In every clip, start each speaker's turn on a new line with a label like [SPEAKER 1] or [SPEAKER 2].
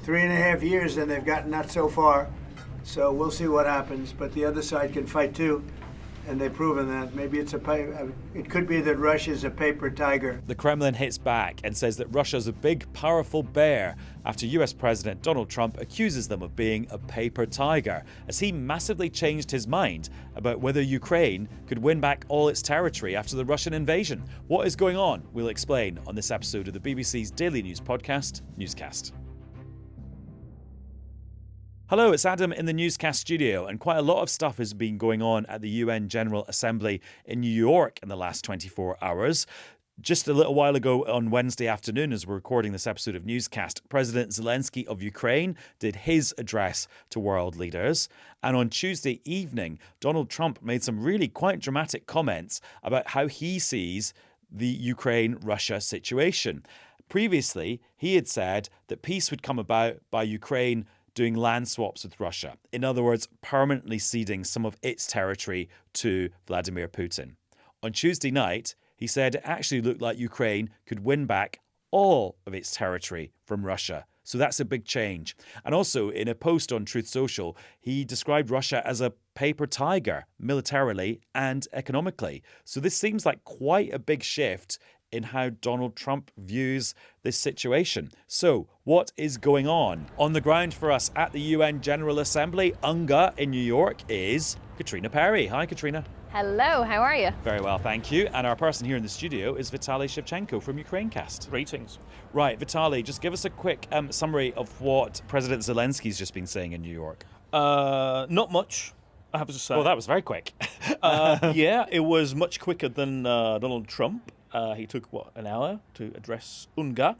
[SPEAKER 1] 3.5 years and they've gotten not so far. So we'll see what happens. But the other side can fight too. And they've proven that. Maybe it could be that Russia's a paper tiger.
[SPEAKER 2] The Kremlin hits back and says that Russia's a big, powerful bear after US President Donald Trump accuses them of being a paper tiger, as he massively changed his mind about whether Ukraine could win back all its territory after the Russian invasion. What is going on? We'll explain on this episode of the BBC's daily news podcast, Newscast. Hello, it's Adam in the Newscast studio, and quite a lot of stuff has been going on at the UN General Assembly in New York in the last 24 hours. Just a little while ago on Wednesday afternoon, as we're recording this episode of Newscast, President Zelensky of Ukraine did his address to world leaders. And on Tuesday evening, Donald Trump made some really quite dramatic comments about how he sees the Ukraine-Russia situation. Previously, he had said that peace would come about by Ukraine doing land swaps with Russia. In other words, permanently ceding some of its territory to Vladimir Putin. On Tuesday night, he said it actually looked like Ukraine could win back all of its territory from Russia. So that's a big change. And also, in a post on Truth Social, he described Russia as a paper tiger, militarily and economically. So this seems like quite a big shift in how Donald Trump views this situation. So, what is going on? On the ground for us at the UN General Assembly, UNGA in New York, is Katrina Perry. Hi, Katrina.
[SPEAKER 3] Hello, how are you?
[SPEAKER 2] Very well, thank you. And our person here in the studio is Vitaly Shevchenko from Ukrainecast.
[SPEAKER 4] Greetings.
[SPEAKER 2] Right, Vitaly, just give us a quick summary of what President Zelensky's just been saying in New York.
[SPEAKER 4] Not much, I have to say.
[SPEAKER 2] Well, that was very quick.
[SPEAKER 4] Yeah, it was much quicker than Donald Trump. He took, an hour to address UNGA.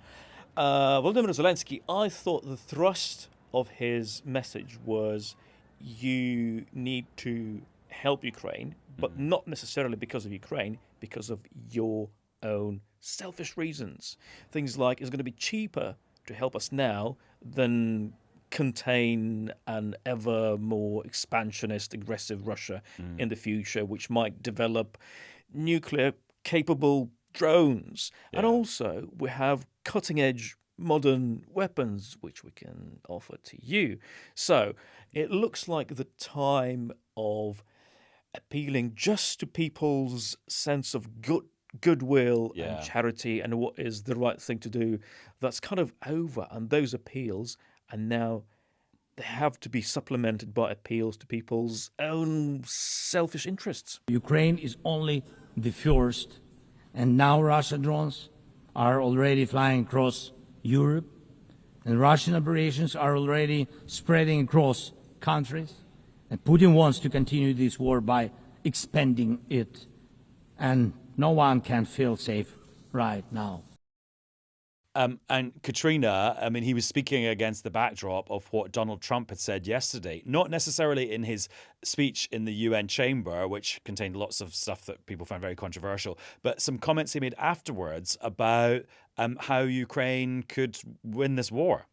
[SPEAKER 4] Volodymyr Zelensky, I thought the thrust of his message was you need to help Ukraine, but not necessarily because of Ukraine, because of your own selfish reasons. Things like it's going to be cheaper to help us now than contain an ever more expansionist, aggressive Russia in the future, which might develop nuclear-capable drones. Yeah. And also, we have cutting-edge modern weapons which we can offer to you. So it looks like the time of appealing just to people's sense of goodwill and charity and what is the right thing to do, that's kind of over. And those appeals are now, they have to be supplemented by appeals to people's own selfish interests.
[SPEAKER 5] Ukraine is only the first, and now Russian drones are already flying across Europe, and Russian operations are already spreading across countries. And Putin wants to continue this war by expanding it, and no one can feel safe right now.
[SPEAKER 2] And Katrina, I mean, he was speaking against the backdrop of what Donald Trump had said yesterday, not necessarily in his speech in the UN chamber, which contained lots of stuff that people found very controversial, but some comments he made afterwards about how Ukraine could win this war.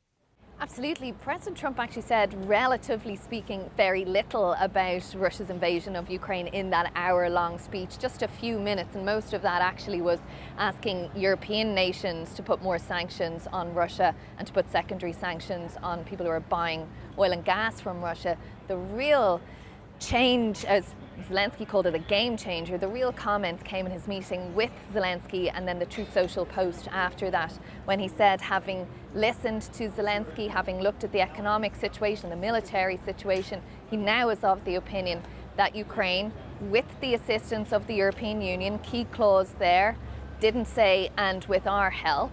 [SPEAKER 3] Absolutely. President Trump actually said, relatively speaking, very little about Russia's invasion of Ukraine in that hour-long speech, just a few minutes, and most of that actually was asking European nations to put more sanctions on Russia and to put secondary sanctions on people who are buying oil and gas from Russia. The real change, as Zelensky called it, a game changer, the real comments came in his meeting with Zelensky and then the Truth Social post after that, when he said, having listened to Zelensky, having looked at the economic situation, the military situation, he now is of the opinion that Ukraine, with the assistance of the European Union, key clause there, didn't say, and with our help,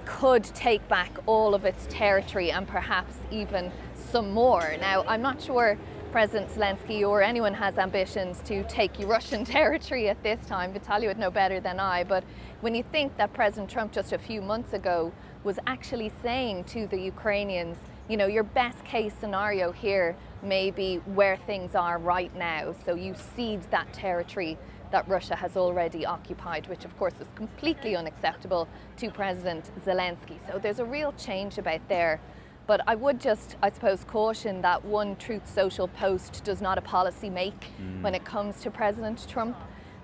[SPEAKER 3] could take back all of its territory and perhaps even some more. Now, I'm not sure President Zelensky or anyone has ambitions to take Russian territory at this time. Vitaly would know better than I, but when you think that President Trump just a few months ago was actually saying to the Ukrainians, you know, your best case scenario here may be where things are right now, so you cede that territory that Russia has already occupied, which of course is completely unacceptable to President Zelensky. So there's a real change about there. But I would just, I suppose, caution that one Truth Social post does not a policy make when it comes to President Trump.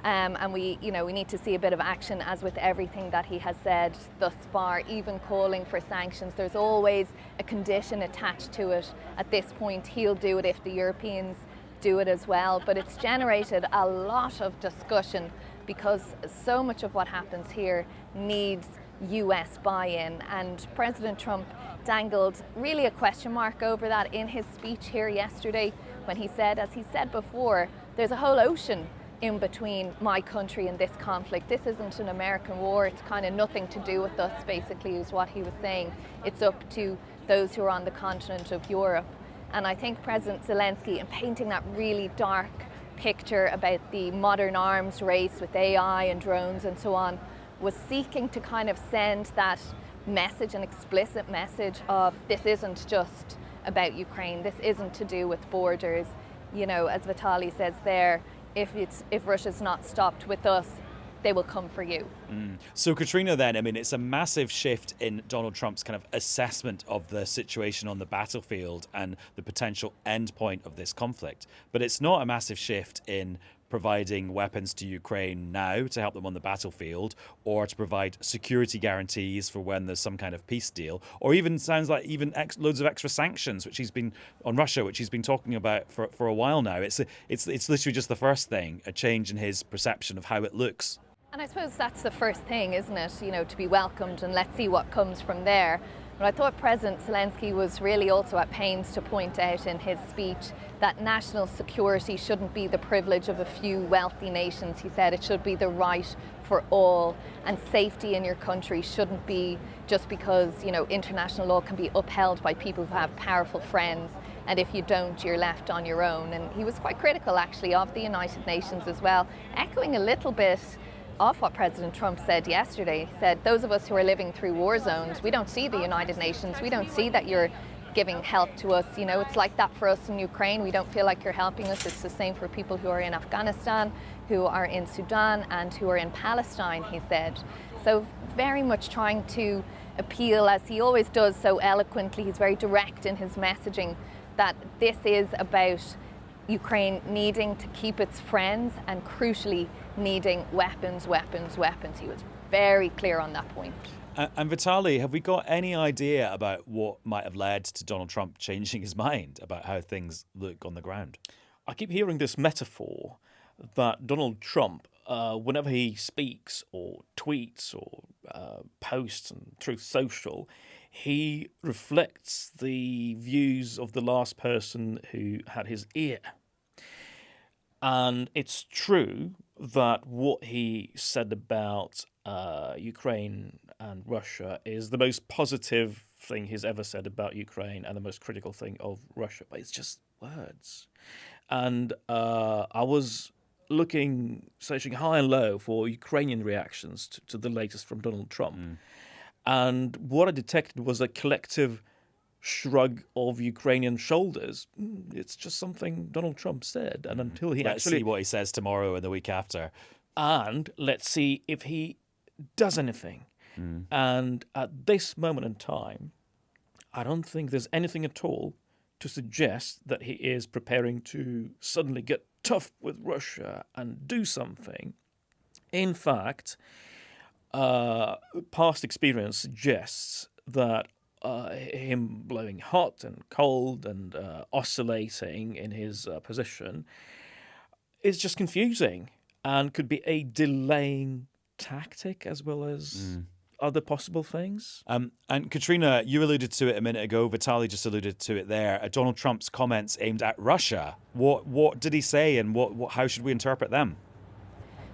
[SPEAKER 3] And we need to see a bit of action, as with everything that he has said thus far, even calling for sanctions. There's always a condition attached to it. At this point, he'll do it if the Europeans do it as well. But it's generated a lot of discussion because so much of what happens here needs US buy-in. And President Trump dangled really a question mark over that in his speech here yesterday when he said, as he said before, there's a whole ocean in between my country and this conflict. This isn't an American war. It's kind of nothing to do with us, basically, is what he was saying. It's up to those who are on the continent of Europe. And I think President Zelensky, in painting that really dark picture about the modern arms race with AI and drones and so on, was seeking to kind of send that message, an explicit message of this isn't just about Ukraine. This isn't to do with borders. You know, as Vitaly says there, if Russia's not stopped with us, they will come for you.
[SPEAKER 2] So Katrina, then, I mean, it's a massive shift in Donald Trump's kind of assessment of the situation on the battlefield and the potential end point of this conflict. But it's not a massive shift in providing weapons to Ukraine now to help them on the battlefield, or to provide security guarantees for when there's some kind of peace deal, or even sounds like loads of extra sanctions, which he's been on Russia, which he's been talking about for a while now. It's literally just the first thing, a change in his perception of how it looks.
[SPEAKER 3] And I suppose that's the first thing, isn't it? You know, to be welcomed, and let's see what comes from there. But I thought President Zelensky was really also at pains to point out in his speech that national security shouldn't be the privilege of a few wealthy nations. He said it should be the right for all, and safety in your country shouldn't be just because, you know, international law can be upheld by people who have powerful friends, and if you don't, you're left on your own. And he was quite critical, actually, of the United Nations as well, echoing a little bit of what President Trump said yesterday. He said, those of us who are living through war zones, we don't see the United Nations. We don't see that you're giving help to us. You know, it's like that for us in Ukraine. We don't feel like you're helping us. It's the same for people who are in Afghanistan, who are in Sudan, and who are in Palestine, he said. So very much trying to appeal, as he always does so eloquently, he's very direct in his messaging, that this is about Ukraine needing to keep its friends and crucially needing weapons. He was very clear on that point.
[SPEAKER 2] And Vitaly, have we got any idea about what might have led to Donald Trump changing his mind about how things look on the ground?
[SPEAKER 4] I keep hearing this metaphor that Donald Trump, whenever he speaks or tweets or posts on Truth Social, he reflects the views of the last person who had his ear. And it's true that what he said about Ukraine and Russia is the most positive thing he's ever said about Ukraine and the most critical thing of Russia. But it's just words. And I was searching high and low for Ukrainian reactions to the latest from Donald Trump. And what I detected was a collective shrug of Ukrainian shoulders. It's just something Donald Trump said. And until he
[SPEAKER 2] Let's see what he says tomorrow and the week after.
[SPEAKER 4] And let's see if he does anything. And at this moment in time, I don't think there's anything at all to suggest that he is preparing to suddenly get tough with Russia and do something. In fact, past experience suggests that him blowing hot and cold and oscillating in his position is just confusing and could be a delaying tactic as well as other possible things.
[SPEAKER 2] And Katrina, you alluded to it a minute ago. Vitaly just alluded to it there. Donald Trump's comments aimed at Russia. What did he say, and how should we interpret them?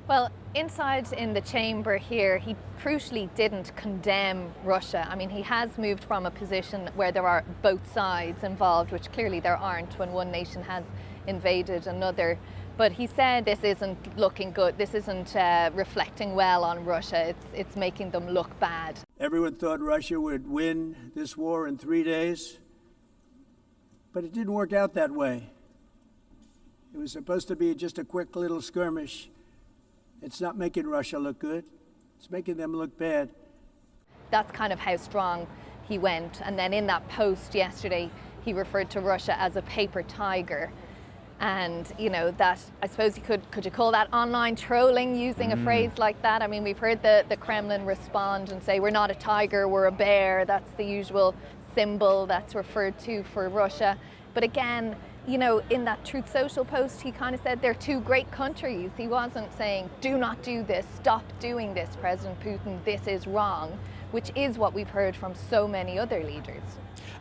[SPEAKER 3] Well, inside in the chamber here, he crucially didn't condemn Russia. I mean, he has moved from a position where there are both sides involved, which clearly there aren't when one nation has invaded another. But he said this isn't looking good. This isn't reflecting well on Russia. It's making them look bad.
[SPEAKER 1] Everyone thought Russia would win this war in 3 days, but it didn't work out that way. It was supposed to be just a quick little skirmish. It's not making Russia look good. It's making them look bad.
[SPEAKER 3] That's kind of how strong he went. And then in that post yesterday, he referred to Russia as a paper tiger. And, you know, that, I suppose could you call that online trolling, using a phrase like that? I mean, we've heard the Kremlin respond and say, we're not a tiger, we're a bear. That's the usual symbol that's referred to for Russia. But again, you know, in that Truth Social post, he kind of said they're two great countries. He wasn't saying, do not do this, stop doing this, President Putin, this is wrong, which is what we've heard from so many other leaders.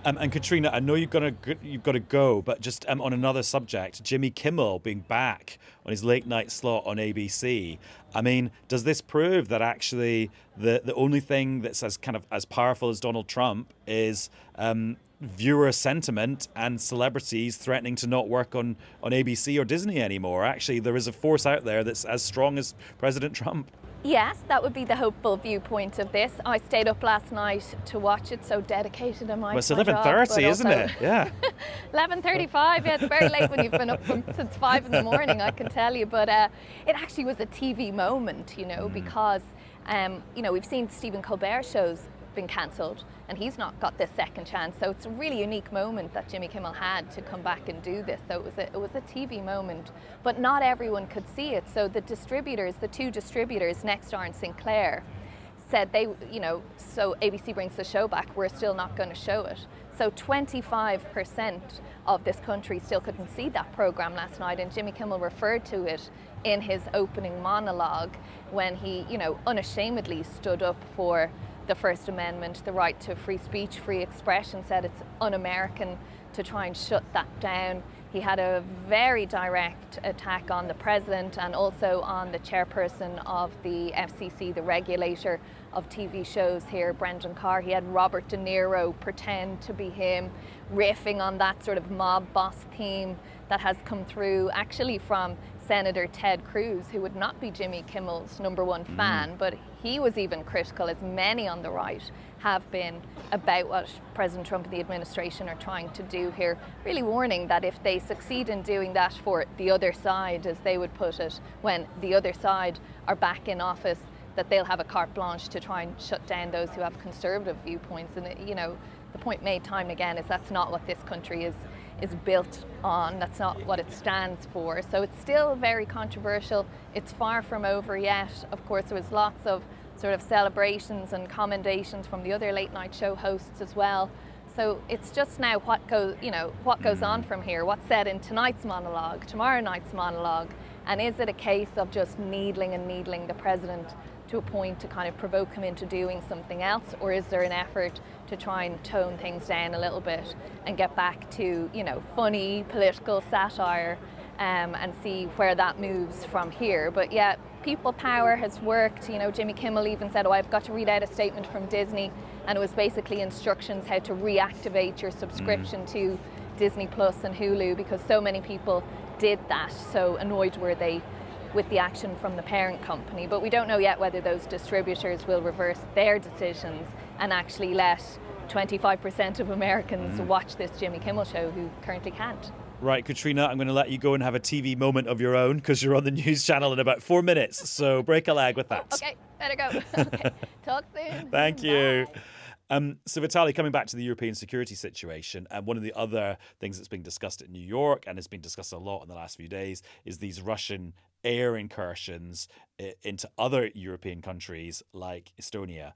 [SPEAKER 2] And Katrina, I know you've got to go, but just on another subject, Jimmy Kimmel being back on his late night slot on ABC. I mean, does this prove that actually the only thing that's as powerful as Donald Trump is viewer sentiment and celebrities threatening to not work on ABC or Disney anymore? Actually, there is a force out there that's as strong as President Trump.
[SPEAKER 3] Yes, that would be the hopeful viewpoint of this. I stayed up last night to watch it, so dedicated am I.
[SPEAKER 2] Well, it's 11:30, isn't it? Yeah.
[SPEAKER 3] 11:35. Yeah, it's very late when you've been up since 5 in the morning, I can tell you. But it actually was a TV moment, you know, because you know, we've seen Stephen Colbert shows been cancelled, and he's not got this second chance. So it's a really unique moment that Jimmy Kimmel had to come back and do this. So it was a TV moment, but not everyone could see it. So the two distributors, Nexstar and Sinclair, said they, you know, so ABC brings the show back, we're still not going to show it. So 25% of this country still couldn't see that program last night, and Jimmy Kimmel referred to it in his opening monologue when he, you know, unashamedly stood up for the First Amendment, the right to free speech, free expression, said it's un-American to try and shut that down. He had a very direct attack on the president and also on the chairperson of the FCC, the regulator of TV shows here, Brendan Carr. He had Robert De Niro pretend to be him, riffing on that sort of mob boss theme that has come through actually from Senator Ted Cruz, who would not be Jimmy Kimmel's number one fan, but he was even critical, as many on the right have been, about what President Trump and the administration are trying to do here, really warning that if they succeed in doing that for the other side, as they would put it, when the other side are back in office, that they'll have a carte blanche to try and shut down those who have conservative viewpoints. And, you know, the point made time and again is that's not what this country is built on. That's not what it stands for. So it's still very controversial. It's far from over yet. Of course, there was lots of sort of celebrations and commendations from the other late night show hosts as well. So it's just now what goes on from here, what's said in tonight's monologue, tomorrow night's monologue, and is it a case of just needling the president to a point to kind of provoke him into doing something else, or is there an effort to try and tone things down a little bit and get back to, you know, funny political satire and see where that moves from here? But yeah, people power has worked. You know, Jimmy Kimmel even said, I've got to read out a statement from Disney, and it was basically instructions how to reactivate your subscription to Disney Plus and Hulu, because so many people did that. So annoyed were they with the action from the parent company. But we don't know yet whether those distributors will reverse their decisions and actually let 25% of Americans watch this Jimmy Kimmel show who currently can't.
[SPEAKER 2] Right, Katrina, I'm going to let you go and have a TV moment of your own because you're on the news channel in about 4 minutes. So break a leg with that.
[SPEAKER 3] Okay, better go. Okay, talk soon.
[SPEAKER 2] Thank you.
[SPEAKER 3] Bye.
[SPEAKER 2] So Vitaly, coming back to the European security situation, one of the other things that's being discussed in New York and has been discussed a lot in the last few days is these Russian air incursions into other European countries like Estonia.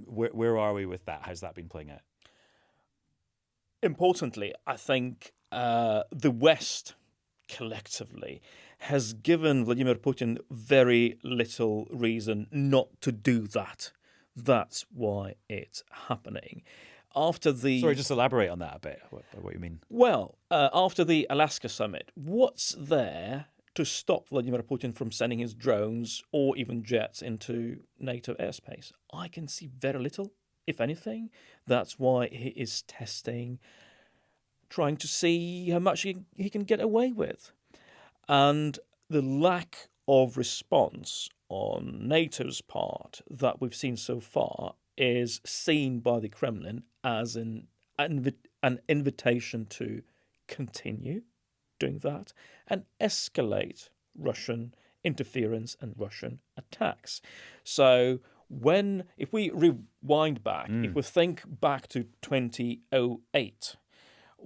[SPEAKER 2] Where are we with that? How's that been playing out?
[SPEAKER 4] Importantly, I think the West collectively has given Vladimir Putin very little reason not to do that. That's why it's happening.
[SPEAKER 2] Sorry, just elaborate on that a bit, what you mean.
[SPEAKER 4] Well, after the Alaska summit, what's there to stop Vladimir Putin from sending his drones or even jets into NATO airspace? I can see very little, if anything. That's why he is testing, trying to see how much he can get away with. And the lack of response on NATO's part that we've seen so far is seen by the Kremlin as an invitation to continue doing that and escalate Russian interference and Russian attacks. So if we rewind back, if we think back to 2008,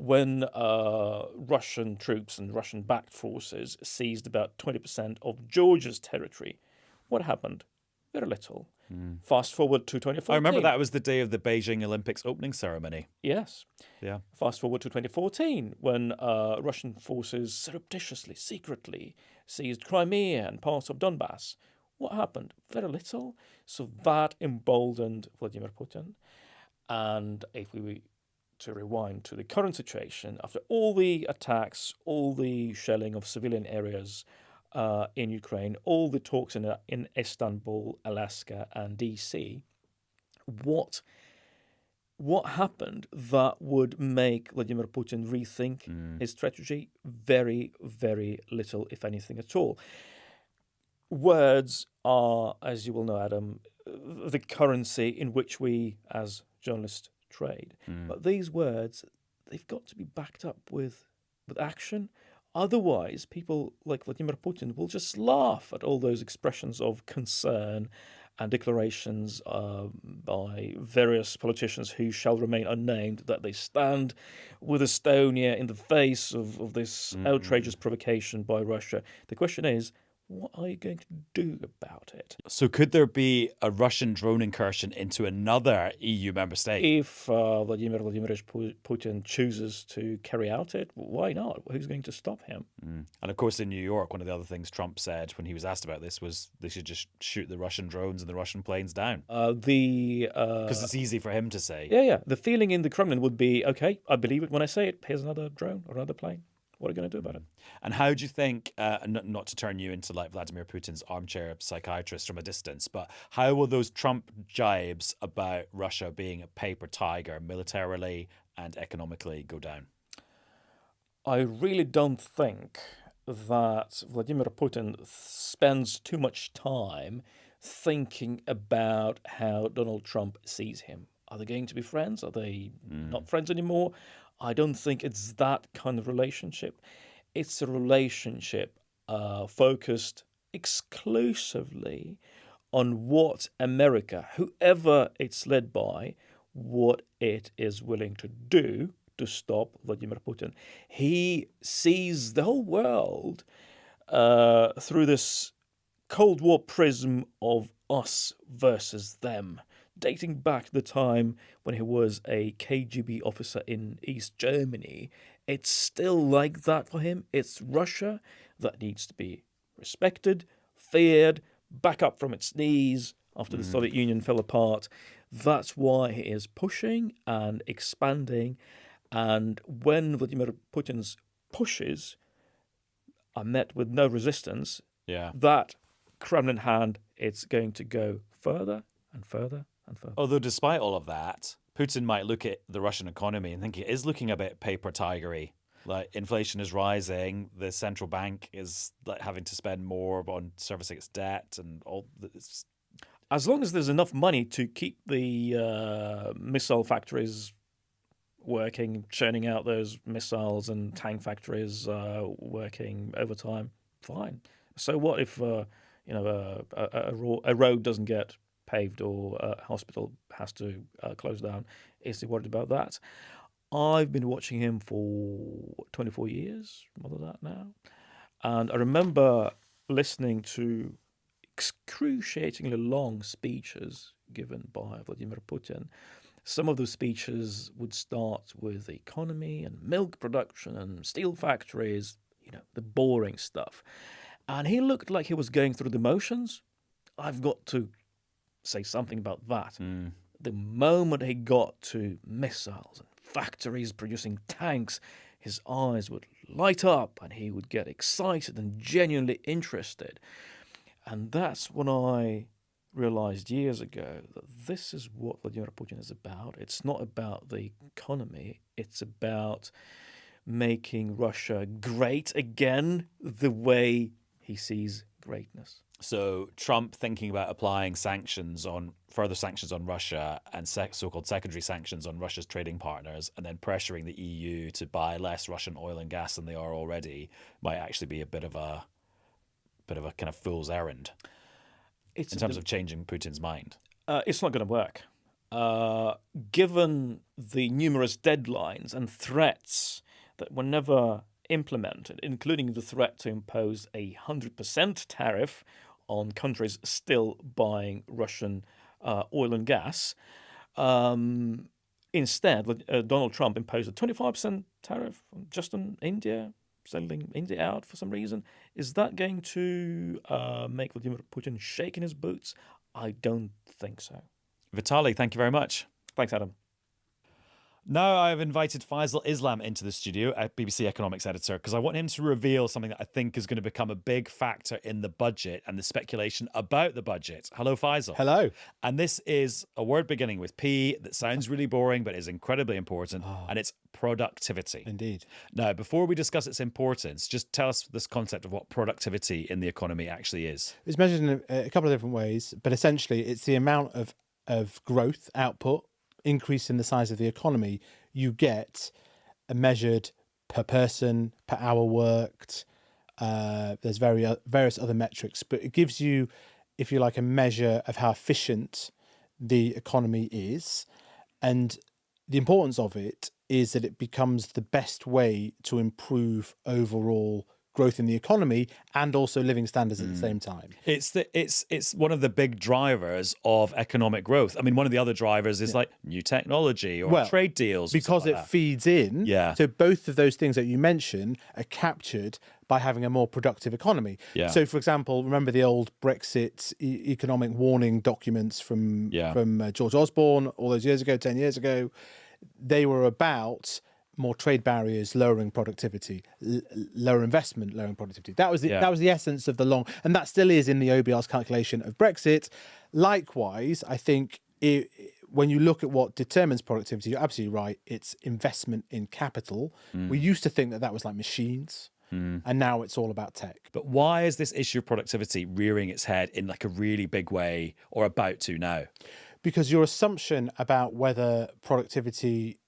[SPEAKER 4] when Russian troops and Russian-backed forces seized about 20% of Georgia's territory, what happened? Very little. Fast forward to 2014.
[SPEAKER 2] I remember that was the day of the Beijing Olympics opening ceremony.
[SPEAKER 4] Yes.
[SPEAKER 2] Yeah.
[SPEAKER 4] Fast forward to 2014, when Russian forces surreptitiously, secretly seized Crimea and parts of Donbass. What happened? Very little. So that emboldened Vladimir Putin. And if we were to rewind to the current situation, after all the attacks, all the shelling of civilian areas in Ukraine, all the talks in Istanbul, Alaska, and DC, what happened that would make Vladimir Putin rethink his strategy? Very, very little, if anything at all. Words are, as you will know, Adam, the currency in which we, as journalists, trade. But these words, they've got to be backed up with action. Otherwise, people like Vladimir Putin will just laugh at all those expressions of concern and declarations by various politicians who shall remain unnamed that they stand with Estonia in the face of this outrageous provocation by Russia. The question is, what are you going to do about it?
[SPEAKER 2] So could there be a Russian drone incursion into another EU member state?
[SPEAKER 4] If Vladimir Vladimirovich Putin chooses to carry out it, why not? Who's going to stop him?
[SPEAKER 2] And of course, in New York, one of the other things Trump said when he was asked about this was they should just shoot the Russian drones and the Russian planes down. Because it's easy for him to say.
[SPEAKER 4] Yeah. The feeling in the Kremlin would be, okay, I believe it when I say it. Here's another drone or another plane. What are you going to do about it?
[SPEAKER 2] And how do you think, not to turn you into like Vladimir Putin's armchair psychiatrist from a distance, but how will those Trump jibes about Russia being a paper tiger militarily and economically go down?
[SPEAKER 4] I really don't think that Vladimir Putin spends too much time thinking about how Donald Trump sees him. Are they going to be friends? Are they not friends anymore? I don't think it's that kind of relationship. It's a relationship focused exclusively on what America, whoever it's led by, what it is willing to do to stop Vladimir Putin. He sees the whole world through this Cold War prism of us versus them, dating back to the time when he was a KGB officer in East Germany. It's still like that for him. It's Russia that needs to be respected, feared, back up from its knees after the Soviet Union fell apart. That's why he is pushing and expanding. And when Vladimir Putin's pushes are met with no resistance, that Kremlin hand, it's going to go further and further and further.
[SPEAKER 2] Although despite all of that, Putin might look at the Russian economy and think it is looking a bit paper tigery. Like inflation is rising, the central bank is like having to spend more on servicing its debt and all this.
[SPEAKER 4] As long as there's enough money to keep the missile factories working, churning out those missiles, and tank factories working overtime, fine. So what if a road doesn't get paved or a hospital has to close down? Is he worried about that? I've been watching him for 24 years, more than that now. And I remember listening to excruciatingly long speeches given by Vladimir Putin. Some of those speeches would start with the economy and milk production and steel factories, the boring stuff. And he looked like he was going through the motions. I've got to say something about that. The moment he got to missiles and factories producing tanks, his eyes would light up and he would get excited and genuinely interested. And that's when I realized years ago that this is what Vladimir Putin is about. It's not about the economy. It's about making Russia great again the way he sees greatness.
[SPEAKER 2] So Trump thinking about applying further sanctions on Russia and so-called secondary sanctions on Russia's trading partners, and then pressuring the EU to buy less Russian oil and gas than they are already, might actually be a bit of a kind of fool's errand in terms of changing Putin's mind.
[SPEAKER 4] It's not going to work. given the numerous deadlines and threats that were never implemented, including the threat to impose a 100% tariff on countries still buying Russian oil and gas. Instead, Donald Trump imposed a 25% tariff just on India, selling India out for some reason. Is that going to make Vladimir Putin shake in his boots? I don't think so.
[SPEAKER 2] Vitaly, thank you very much.
[SPEAKER 4] Thanks, Adam.
[SPEAKER 2] Now I've invited Faisal Islam into the studio, a BBC economics editor, because I want him to reveal something that I think is going to become a big factor in the budget and the speculation about the budget. Hello, Faisal.
[SPEAKER 6] Hello.
[SPEAKER 2] And this is a word beginning with P that sounds really boring, but is incredibly important, and it's productivity.
[SPEAKER 6] Indeed.
[SPEAKER 2] Now, before we discuss its importance, just tell us this concept of what productivity in the economy actually is.
[SPEAKER 6] It's measured in a couple of different ways, but essentially it's the amount of growth, output, increase in the size of the economy you get measured per person, per hour worked. There's various other metrics, but it gives you, if you like, a measure of how efficient the economy is. And the importance of it is that it becomes the best way to improve overall growth in the economy and also living standards at the same time.
[SPEAKER 2] It's one of the big drivers of economic growth. I mean, one of the other drivers is like new technology or trade deals.
[SPEAKER 6] Because it feeds in.
[SPEAKER 2] Yeah.
[SPEAKER 6] So both of those things that you mentioned are captured by having a more productive economy.
[SPEAKER 2] Yeah.
[SPEAKER 6] So, for example, remember the old Brexit economic warning documents from George Osborne all those years ago, 10 years ago? They were about more trade barriers, lowering productivity, lower investment, lowering productivity. That was the essence of the long, and that still is in the OBR's calculation of Brexit. Likewise, I think when you look at what determines productivity, you're absolutely right. It's investment in capital. We used to think that was like machines, and now it's all about tech.
[SPEAKER 2] But why is this issue of productivity rearing its head in like a really big way, or about to now?
[SPEAKER 6] Because your assumption about whether productivity,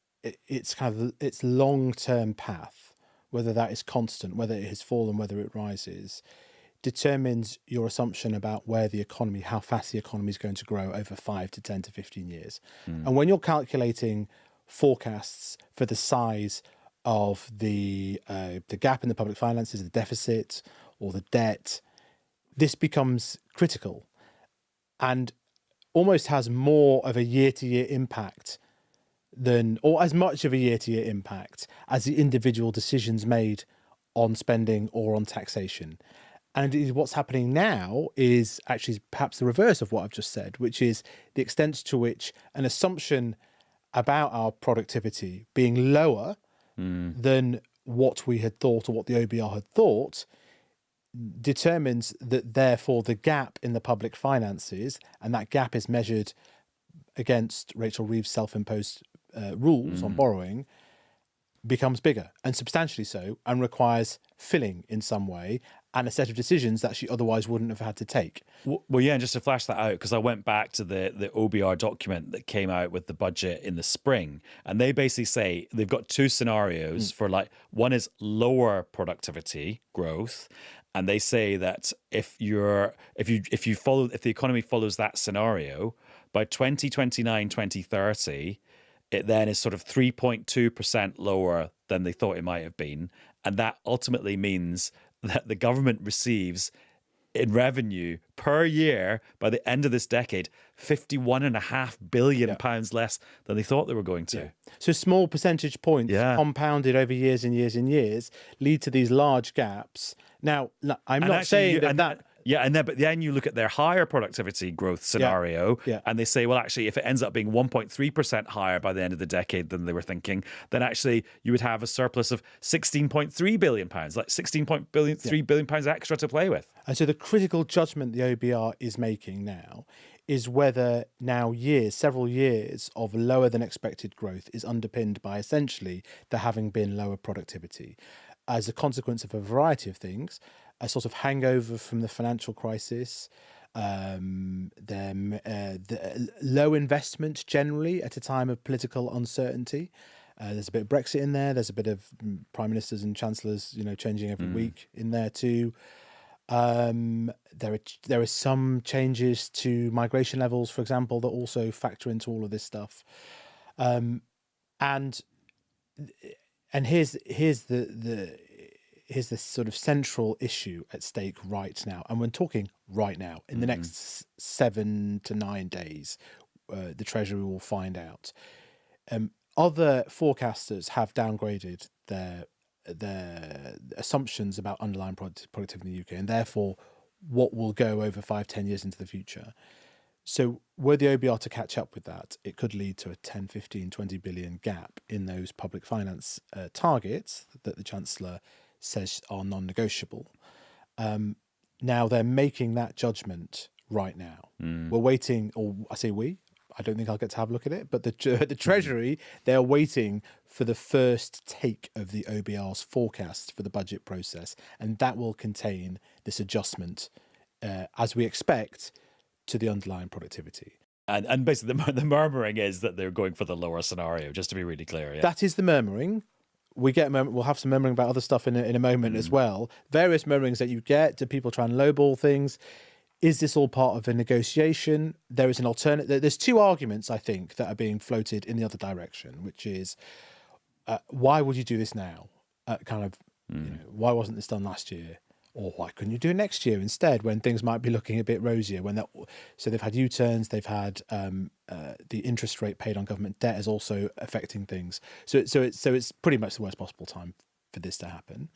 [SPEAKER 6] its long-term path, whether that is constant, whether it has fallen, whether it rises, determines your assumption about where the economy, how fast the economy is going to grow over 5 to 10 to 15 years. And when you're calculating forecasts for the size of the gap in the public finances, the deficit or the debt, this becomes critical and almost has more of a year-to-year impact or as much of a year-to-year impact as the individual decisions made on spending or on taxation. And what's happening now is actually perhaps the reverse of what I've just said, which is the extent to which an assumption about our productivity being lower than what we had thought or what the OBR had thought determines that therefore the gap in the public finances, and that gap is measured against Rachel Reeves' self-imposed rules on borrowing, becomes bigger and substantially so, and requires filling in some way and a set of decisions that she otherwise wouldn't have had to take.
[SPEAKER 2] Well, yeah, and just to flash that out, because I went back to the OBR document that came out with the budget in the spring, and they basically say they've got two scenarios for like, one is lower productivity growth, and they say that if the economy follows that scenario, by 2029, 2030, it then is sort of 3.2% lower than they thought it might have been. And that ultimately means that the government receives in revenue per year by the end of this decade, £51.5 billion pounds less than they thought they were going to.
[SPEAKER 6] Yeah. So small percentage points compounded over years and years and years lead to these large gaps. Now, I'm not saying that.
[SPEAKER 2] Yeah, but then you look at their higher productivity growth scenario, and they say, well, actually, if it ends up being 1.3% higher by the end of the decade than they were thinking, then actually you would have a surplus of £16.3 billion, like £16.3 billion extra to play with.
[SPEAKER 6] And so the critical judgment the OBR is making now is whether now several years of lower than expected growth is underpinned by essentially there having been lower productivity as a consequence of a variety of things. A sort of hangover from the financial crisis, the low investment generally at a time of political uncertainty. There's a bit of Brexit in there. There's a bit of prime ministers and chancellors, changing every week in there too. There are some changes to migration levels, for example, that also factor into all of this stuff. And here's the sort of central issue at stake right now. And we're talking right now, in the next 7 to 9 days, the Treasury will find out. Other forecasters have downgraded their assumptions about underlying productivity in the UK, and therefore what will go over 5-10 years into the future. So were the OBR to catch up with that, it could lead to a 10, 15, 20 billion gap in those public finance targets that the Chancellor says are non-negotiable. Now they're making that judgment right now. We're waiting, or I say we, I don't think I'll get to have a look at it, but the Treasury, they're waiting for the first take of the OBR's forecast for the budget process, and that will contain this adjustment, as we expect, to the underlying productivity.
[SPEAKER 2] And basically, the murmuring is that they're going for the lower scenario, just to be really clear. Yeah?
[SPEAKER 6] That is the murmuring. We'll have some murmuring about other stuff in a moment as well. Various murmurings that you get. Do people try and lowball things? Is this all part of a negotiation? There is an alternative. There's two arguments, I think, that are being floated in the other direction, which is, why would you do this now? Why wasn't this done last year? Or why couldn't you do it next year instead, when things might be looking a bit rosier? So they've had U-turns, they've had the interest rate paid on government debt is also affecting things. So it's pretty much the worst possible time for this to happen.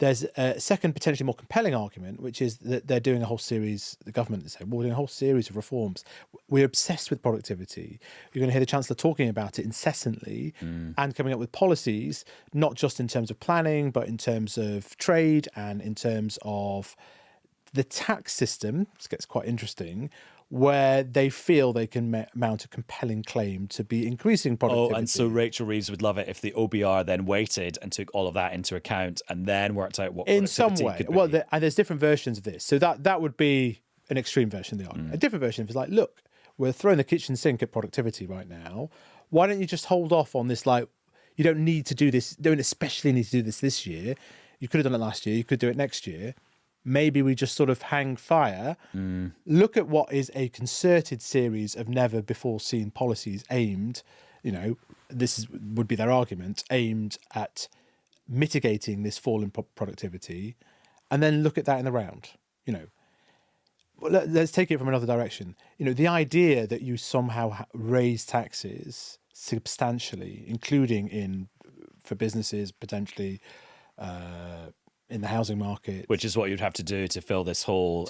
[SPEAKER 6] There's a second, potentially more compelling argument, which is that they're doing a whole series, the government is saying, we're doing a whole series of reforms. We're obsessed with productivity. You're going to hear the Chancellor talking about it incessantly and coming up with policies, not just in terms of planning, but in terms of trade and in terms of the tax system. This gets quite interesting, where they feel they can mount a compelling claim to be increasing productivity.
[SPEAKER 2] Oh, and so Rachel Reeves would love it if the OBR then waited and took all of that into account and then worked out what
[SPEAKER 6] in some way.
[SPEAKER 2] could be.
[SPEAKER 6] Well, and there's different versions of this. So that would be an extreme version of the argument. A different version is like, look, we're throwing the kitchen sink at productivity right now. Why don't you just hold off on this? Like, you don't need to do this. Don't especially need to do this year. You could have done it last year. You could do it next year. Maybe we just sort of hang fire, look at what is a concerted series of never before seen policies aimed, would be their argument, aimed at mitigating this fall in productivity, and then look at that in the round. Let's take it from another direction. The idea that you somehow raise taxes substantially, including for businesses potentially, in the housing market,
[SPEAKER 2] which is what you'd have to do to fill this hole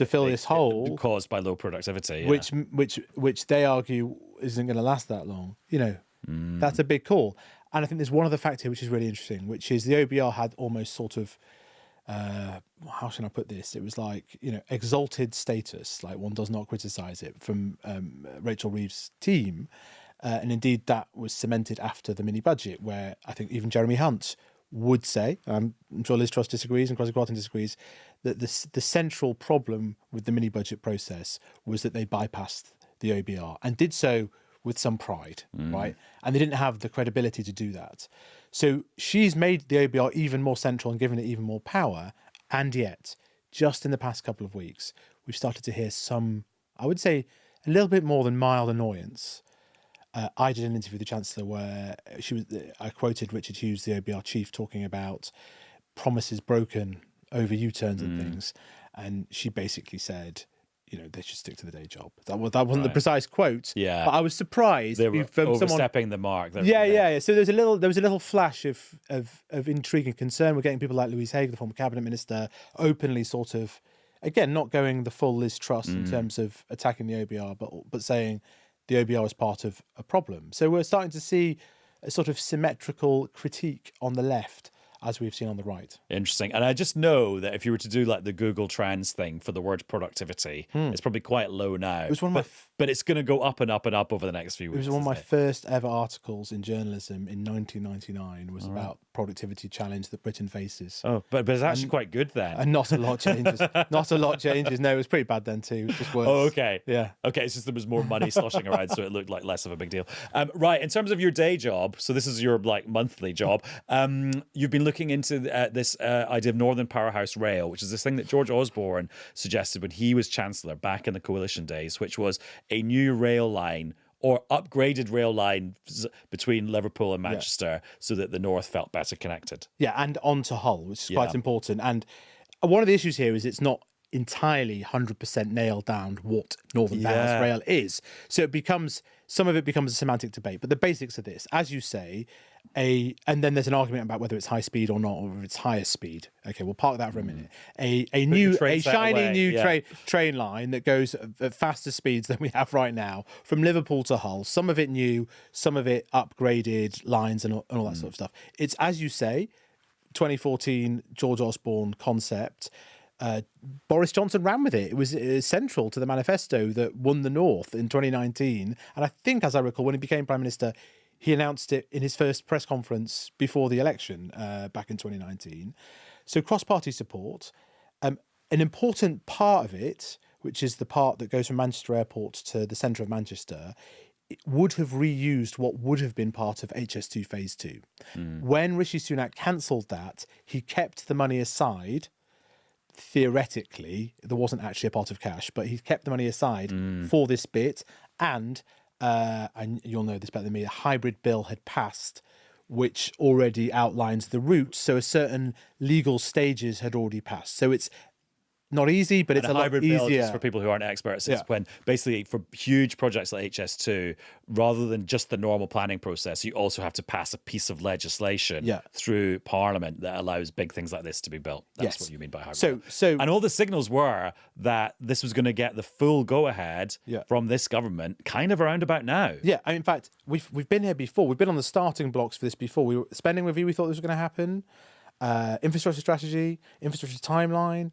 [SPEAKER 2] caused by low productivity,
[SPEAKER 6] which they argue isn't going to last that long. That's a big call. And I think there's one other factor which is really interesting, which is the OBR had almost sort of how should I put this? It was like, exalted status, like one does not criticize it, from Rachel Reeves' team. And indeed, that was cemented after the mini budget, where I think even Jeremy Hunt would say, I'm sure Liz Truss disagrees and Kwasi Kwarteng disagrees, that the central problem with the mini budget process was that they bypassed the OBR and did so with some pride, right? And they didn't have the credibility to do that. So she's made the OBR even more central and given it even more power. And yet, just in the past couple of weeks, we've started to hear some, I would say, a little bit more than mild annoyance. I did an interview with the Chancellor where I quoted Richard Hughes, the OBR chief, talking about promises broken over U-turns and things. And she basically said, they should stick to the day job. That wasn't the precise quote.
[SPEAKER 2] Yeah.
[SPEAKER 6] But I was surprised.
[SPEAKER 2] They were overstepping the mark.
[SPEAKER 6] Yeah. So there was a little flash of intrigue and concern. We're getting people like Louise Haig, the former cabinet minister, openly sort of, again, not going the full Liz Truss in terms of attacking the OBR, but saying the OBR is part of a problem. So we're starting to see a sort of symmetrical critique on the left, as we've seen on the right.
[SPEAKER 2] Interesting. And I just know that if you were to do like the Google Trends thing for the word productivity, it's probably quite low now.
[SPEAKER 6] It was one of
[SPEAKER 2] but it's going to go up and up and up over the next few weeks.
[SPEAKER 6] It was one of my first ever articles in journalism in 1999 was about productivity challenge that Britain faces.
[SPEAKER 2] Oh, but it's actually quite good then.
[SPEAKER 6] And not a lot changes. Not a lot changes. No, it was pretty bad then too. It was just worse.
[SPEAKER 2] Oh, okay.
[SPEAKER 6] Yeah.
[SPEAKER 2] Okay, it's just there was more money sloshing around, so it looked like less of a big deal. Right, in terms of your day job, so this is your like monthly job, you've been looking looking into this idea of Northern Powerhouse Rail, which is this thing that George Osborne suggested when he was Chancellor back in the coalition days, which was a new rail line or upgraded rail lines between Liverpool and Manchester so that the North felt better connected.
[SPEAKER 6] Yeah, and onto Hull, which is quite important. And one of the issues here is it's not entirely 100% nailed down what Northern Powerhouse Rail is. So it becomes, some of it becomes a semantic debate. But the basics of this, as you say, and then there's an argument about whether it's high speed or not, or if it's higher speed. Okay, we'll park that for a minute. A shiny new train line that goes at faster speeds than we have right now from Liverpool to Hull. Some of it new, some of it upgraded lines and all that sort of stuff. It's, as you say, 2014 George Osborne concept. Boris Johnson ran with it. It was central to the manifesto that won the North in 2019. And I think, as I recall, when he became Prime Minister, he announced it in his first press conference before the election back in 2019. So cross-party support. An important part of it, which is the part that goes from Manchester Airport to the centre of Manchester, it would have reused what would have been part of HS2 Phase 2. When Rishi Sunak cancelled that, he kept the money aside. Theoretically, there wasn't actually a pot of cash, but he kept the money aside for this bit. And you'll know this better than me, a hybrid bill had passed, which already outlines the route. So a certain legal stages had already passed. So it's not easy, but it's a lot
[SPEAKER 2] hybrid
[SPEAKER 6] easier.
[SPEAKER 2] bill, just for people who aren't experts, is when basically for huge projects like HS2, rather than just the normal planning process, you also have to pass a piece of legislation through Parliament that allows big things like this to be built. That's what you mean by hybrid bill.
[SPEAKER 6] So,
[SPEAKER 2] and all the signals were that this was going to get the full go-ahead from this government kind of around about now.
[SPEAKER 6] Yeah, I mean, in fact, we've been here before. We've been on the starting blocks for this before. We were spending review. We thought this was going to happen. Infrastructure strategy, infrastructure timeline.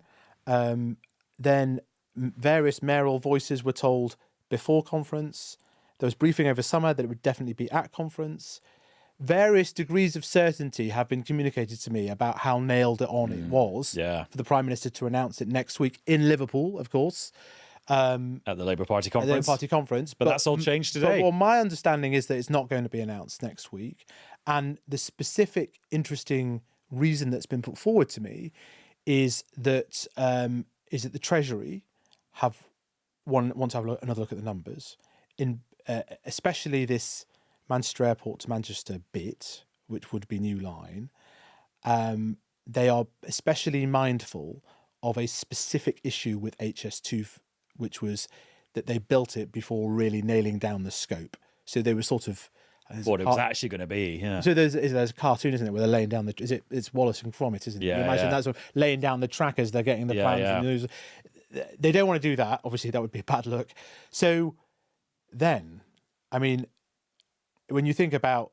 [SPEAKER 6] Then various mayoral voices were told before conference. There was briefing over summer that it would definitely be at conference. Various degrees of certainty have been communicated to me about how nailed it on it was for the Prime Minister to announce it next week in Liverpool, of course.
[SPEAKER 2] At the Labour Party conference.
[SPEAKER 6] At the Labour Party conference.
[SPEAKER 2] But that's all changed today.
[SPEAKER 6] Well, my understanding is that it's not going to be announced next week. And the specific interesting reason that's been put forward to me is that the Treasury want to have another look at the numbers, especially this Manchester Airport to Manchester bit, which would be new line. They are especially mindful of a specific issue with HS2, which was that they built it before really nailing down the scope. So they were sort of
[SPEAKER 2] what it was actually going to be.
[SPEAKER 6] So there's a cartoon, isn't it, where they're laying down it's Wallace and Gromit, isn't it?
[SPEAKER 2] Yeah,
[SPEAKER 6] you imagine that sort of laying down the track as they're getting the plans. And they don't want to do that. Obviously, that would be a bad look. So then, I mean, when you think about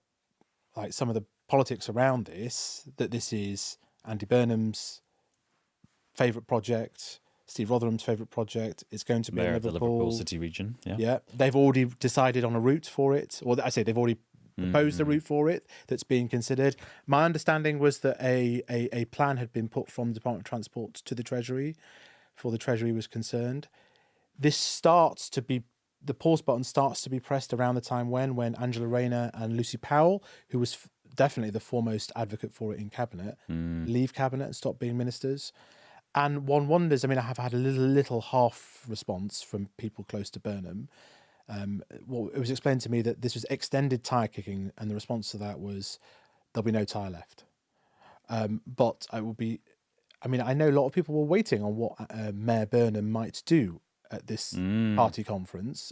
[SPEAKER 6] like some of the politics around this, that this is Andy Burnham's favourite project, Steve Rotherham's favourite project. It's going to be
[SPEAKER 2] Mayor
[SPEAKER 6] in
[SPEAKER 2] of the Liverpool City region. Yeah,
[SPEAKER 6] they've already decided on a route for it. Or I say they've already proposed a route for it that's being considered. My understanding was that a plan had been put from the Department of Transport to the Treasury before the Treasury was concerned. This starts to be, the pause button starts to be pressed around the time when Angela Rayner and Lucy Powell, who was definitely the foremost advocate for it in Cabinet, leave Cabinet and stop being ministers. And one wonders, I mean, I have had a little half response from people close to Burnham. Well, it was explained to me that this was extended tyre kicking, and the response to that was there'll be no tyre left. But I know a lot of people were waiting on what Mayor Burnham might do at this party conference.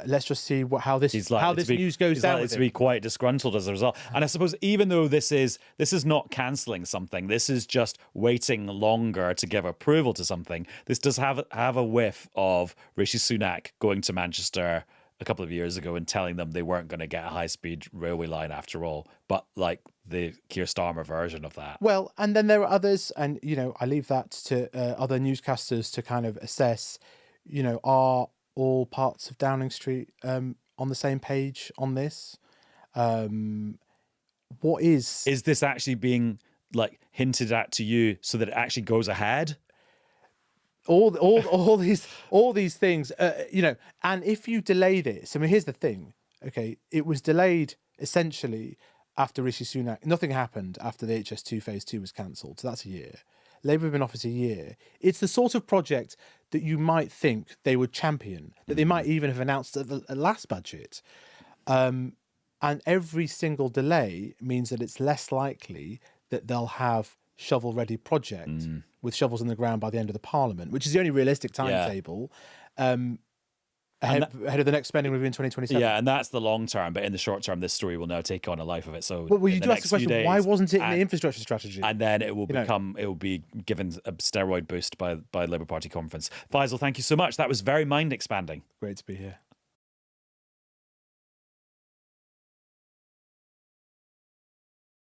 [SPEAKER 6] Let's just see how this news goes down.
[SPEAKER 2] He's to be quite disgruntled as a result. And I suppose even though this is not cancelling something, this is just waiting longer to give approval to something. This does have a whiff of Rishi Sunak going to Manchester a couple of years ago and telling them they weren't going to get a high-speed railway line after all, but like the Keir Starmer version of that.
[SPEAKER 6] Well, and then there are others, and I leave that to other newscasters to kind of assess. Are all parts of Downing Street on the same page on this? What is
[SPEAKER 2] this actually being like hinted at to you so that it actually goes ahead?
[SPEAKER 6] All these things, and if you delay this, I mean, here's the thing. Okay, it was delayed essentially after Rishi Sunak, nothing happened after the HS2 phase 2 was cancelled. So that's a year. Labour have been in office a year. It's the sort of project that you might think they would champion, that they might even have announced at the last budget. And every single delay means that it's less likely that they'll have shovel-ready project with shovels in the ground by the end of the Parliament, which is the only realistic timetable. Ahead of the next spending review in 2027.
[SPEAKER 2] Yeah, and that's the long term. But in the short term, this story will now take on a life of its own.
[SPEAKER 6] Well, you
[SPEAKER 2] in
[SPEAKER 6] do
[SPEAKER 2] the
[SPEAKER 6] ask the
[SPEAKER 2] next few
[SPEAKER 6] question,
[SPEAKER 2] days.
[SPEAKER 6] why wasn't it in the
[SPEAKER 2] And-
[SPEAKER 6] infrastructure strategy?
[SPEAKER 2] And then it will
[SPEAKER 6] know.
[SPEAKER 2] it will be given a steroid boost by Labour Party conference. Faisal, thank you so much. That was very mind expanding.
[SPEAKER 6] Great to be here.